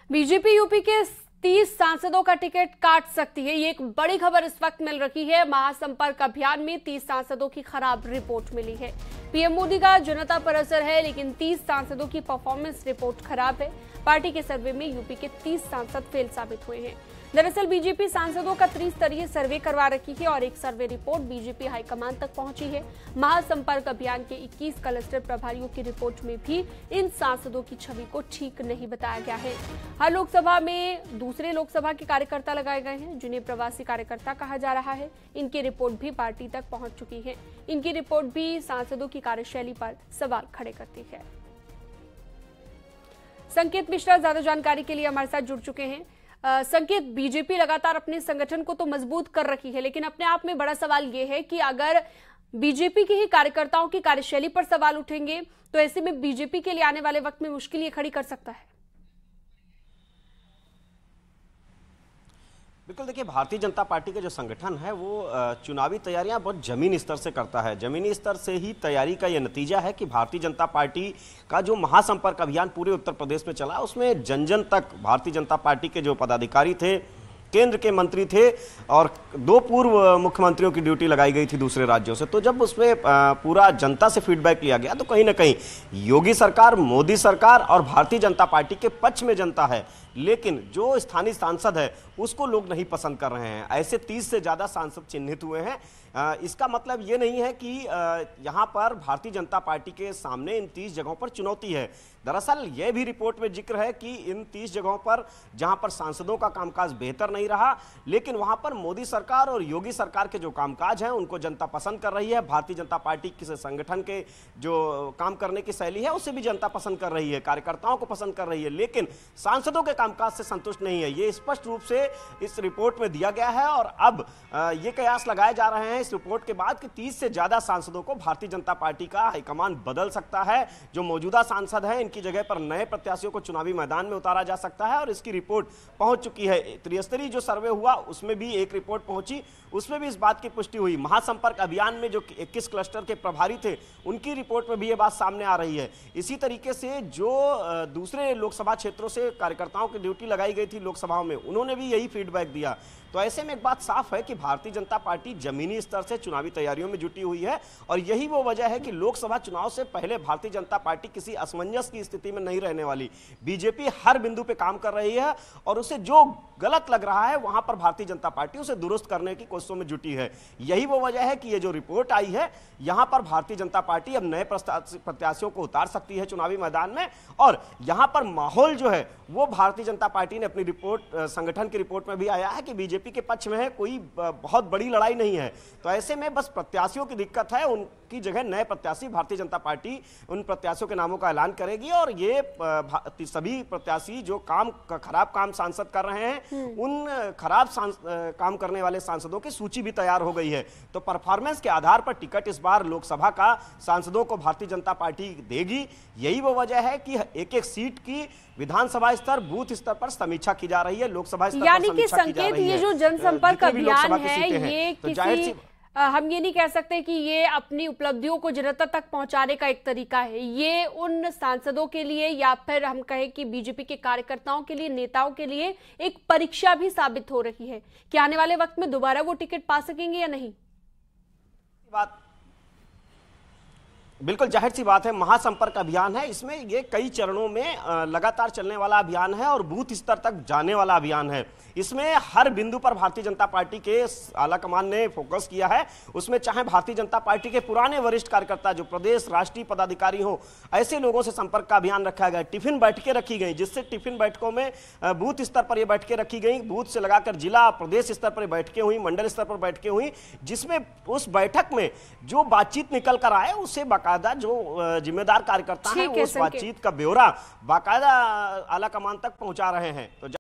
BJP UP के 30 सांसदों का टिकट काट सकती है। ये एक बड़ी खबर इस वक्त मिल रही है। महासंपर्क अभियान में 30 सांसदों की खराब रिपोर्ट मिली है। पीएम मोदी का जनता पर असर है, लेकिन 30 सांसदों की परफॉर्मेंस रिपोर्ट खराब है। पार्टी के सर्वे में यूपी के 30 सांसद फेल साबित हुए हैं। दरअसल बीजेपी सांसदों का त्रिस्तरीय सर्वे करवा रखी है और एक सर्वे रिपोर्ट बीजेपी हाईकमान तक पहुंची है। महासंपर्क अभियान के 21 क्लस्टर प्रभारियों की रिपोर्ट में भी इन सांसदों की छवि को ठीक नहीं बताया गया है। हर लोकसभा में दूसरे लोकसभा के कार्यकर्ता लगाए गए हैं, जिन्हें प्रवासी कार्यकर्ता कहा जा रहा है। इनकी रिपोर्ट भी पार्टी तक पहुंच चुकी है। इनकी रिपोर्ट भी सांसदों की कार्यशैली पर सवाल खड़े करती है। संकेत मिश्रा ज्यादा जानकारी के लिए हमारे साथ जुड़ चुके हैं। संकेत, बीजेपी लगातार अपने संगठन को तो मजबूत कर रखी है, लेकिन अपने आप में बड़ा सवाल यह है कि अगर बीजेपी के ही कार्यकर्ताओं की कार्यशैली पर सवाल उठेंगे तो ऐसे में बीजेपी के लिए आने वाले वक्त में मुश्किल ये खड़ी कर सकता है। बिल्कुल, देखिए, भारतीय जनता पार्टी का जो संगठन है वो चुनावी तैयारियां बहुत जमीनी स्तर से करता है। जमीनी स्तर से ही तैयारी का ये नतीजा है कि भारतीय जनता पार्टी का जो महासंपर्क अभियान पूरे उत्तर प्रदेश में चला, उसमें जन जन तक भारतीय जनता पार्टी के जो पदाधिकारी थे, केंद्र के मंत्री थे और 2 पूर्व मुख्यमंत्रियों की ड्यूटी लगाई गई थी दूसरे राज्यों से। तो जब उसमें पूरा जनता से फीडबैक लिया गया तो कहीं ना कहीं योगी सरकार, मोदी सरकार और भारतीय जनता पार्टी के पक्ष में जनता है, लेकिन जो स्थानीय सांसद है उसको लोग नहीं पसंद कर रहे हैं। ऐसे 30 से ज़्यादा सांसद चिन्हित हुए हैं। इसका मतलब ये नहीं है कि यहाँ पर भारतीय जनता पार्टी के सामने इन 30 जगहों पर चुनौती है। दरअसल यह भी रिपोर्ट में जिक्र है कि इन 30 जगहों पर जहाँ पर सांसदों का कामकाज बेहतर नहीं रहा, लेकिन वहाँ पर मोदी सरकार और योगी सरकार के जो कामकाज हैं उनको जनता पसंद कर रही है। भारतीय जनता पार्टी के संगठन के जो काम करने की शैली है उसे भी जनता पसंद कर रही है, कार्यकर्ताओं को पसंद कर रही है, लेकिन सांसदों के कामकाज से संतुष्ट नहीं है। ये स्पष्ट रूप से इस रिपोर्ट में दिया गया है और अब ये कयास लगाए जा रहे हैं इस रिपोर्ट के बाद कि 30 से ज्यादा सांसदों को भारतीय जनता पार्टी का हाईकमान बदल सकता है। जो मौजूदा सांसद हैं, इनकी जगह पर नए प्रत्याशियों को चुनावी मैदान में उतारा जा सकता है और इसकी रिपोर्ट पहुंच चुकी है। त्रिस्तरीय जो सर्वे हुआ उसमें भी एक रिपोर्ट पहुंची, उसमें भी इस बात की पुष्टि हुई। महासंपर्क अभियान में जो 21 क्लस्टर के प्रभारी थे, उनकी रिपोर्ट में भी ये बात सामने आ रही है। इसी तरीके से जो दूसरे लोकसभा क्षेत्रों से कार्यकर्ताओं की ड्यूटी लगाई गई थी लोकसभाओं में, उन्होंने भी यही फीडबैक दिया। तो ऐसे में एक बात साफ है कि भारतीय जनता पार्टी जमीनी स्तर से चुनावी तैयारियों में जुटी हुई है और यही वो वजह है कि लोकसभा चुनाव से पहले भारतीय जनता पार्टी किसी असमंजस की स्थिति में नहीं रहने वाली। बीजेपी हर बिंदु पे काम कर रही है और उसे जो गलत लग रहा है वहां पर भारतीय जनता पार्टी उसे दुरुस्त करने की कोशिशों में जुटी है। यही वो वजह है कि ये जो रिपोर्ट आई है, यहां पर भारतीय जनता पार्टी अब नए प्रत्याशियों को उतार सकती है चुनावी मैदान में और यहां पर माहौल जो है वो भारतीय जनता पार्टी ने अपनी रिपोर्ट, संगठन की रिपोर्ट में भी आया है कि बीजेपी के पक्ष में है, कोई बहुत बड़ी लड़ाई नहीं है। तो ऐसे में बस प्रत्याशियों की दिक्कत है, उनकी जगह नए प्रत्याशी भारतीय जनता पार्टी उन प्रत्याशियों के नामों का ऐलान करेगी और ये सभी प्रत्याशी जो खराब काम सांसद कर रहे हैं, उन खराब काम करने वाले सांसदों की सूची भी तैयार हो गई है। तो परफॉर्मेंस के आधार पर टिकट इस बार लोकसभा का सांसदों को भारतीय जनता पार्टी देगी। यही वो वजह है कि एक एक सीट की विधानसभा स्तर, बूथ स्तर पर समीक्षा की जा रही है, लोकसभा स्तर पर समीक्षा की जा रही है। ये जो जनसंपर्क अभियान है, ये किसी हम ये नहीं कह सकते कि ये अपनी उपलब्धियों को जनता तक पहुंचाने का एक तरीका है। ये उन सांसदों के लिए या फिर हम कहें कि बीजेपी के कार्यकर्ताओं के लिए, नेताओं के लिए एक परीक्षा भी साबित हो रही है कि आने वाले वक्त में दोबारा वो टिकट पा सकेंगे या नहीं। बात बिल्कुल जाहिर सी बात है। महासंपर्क अभियान है, इसमें ये कई चरणों में लगातार चलने वाला अभियान है और बूथ स्तर तक जाने वाला अभियान है। इसमें हर बिंदु पर भारतीय जनता पार्टी के आला कमान ने फोकस किया है। उसमें चाहे भारतीय जनता पार्टी के पुराने वरिष्ठ कार्यकर्ता जो प्रदेश राष्ट्रीय पदाधिकारी हो, ऐसे लोगों से संपर्क का अभियान रखा गया। टिफिन बैठकें रखी गई, जिससे टिफिन बैठकों में बूथ स्तर पर ये बैठकें रखी गई, बूथ से लगाकर जिला प्रदेश स्तर पर बैठकें हुई, मंडल स्तर पर बैठकें हुई, जिसमें उस बैठक में जो बातचीत निकल कर आए उसे बाकायदा जो जिम्मेदार कार्यकर्ता हैं वो उस बातचीत का ब्यौरा बाकायदा आला कमान तक पहुंचा रहे हैं। तो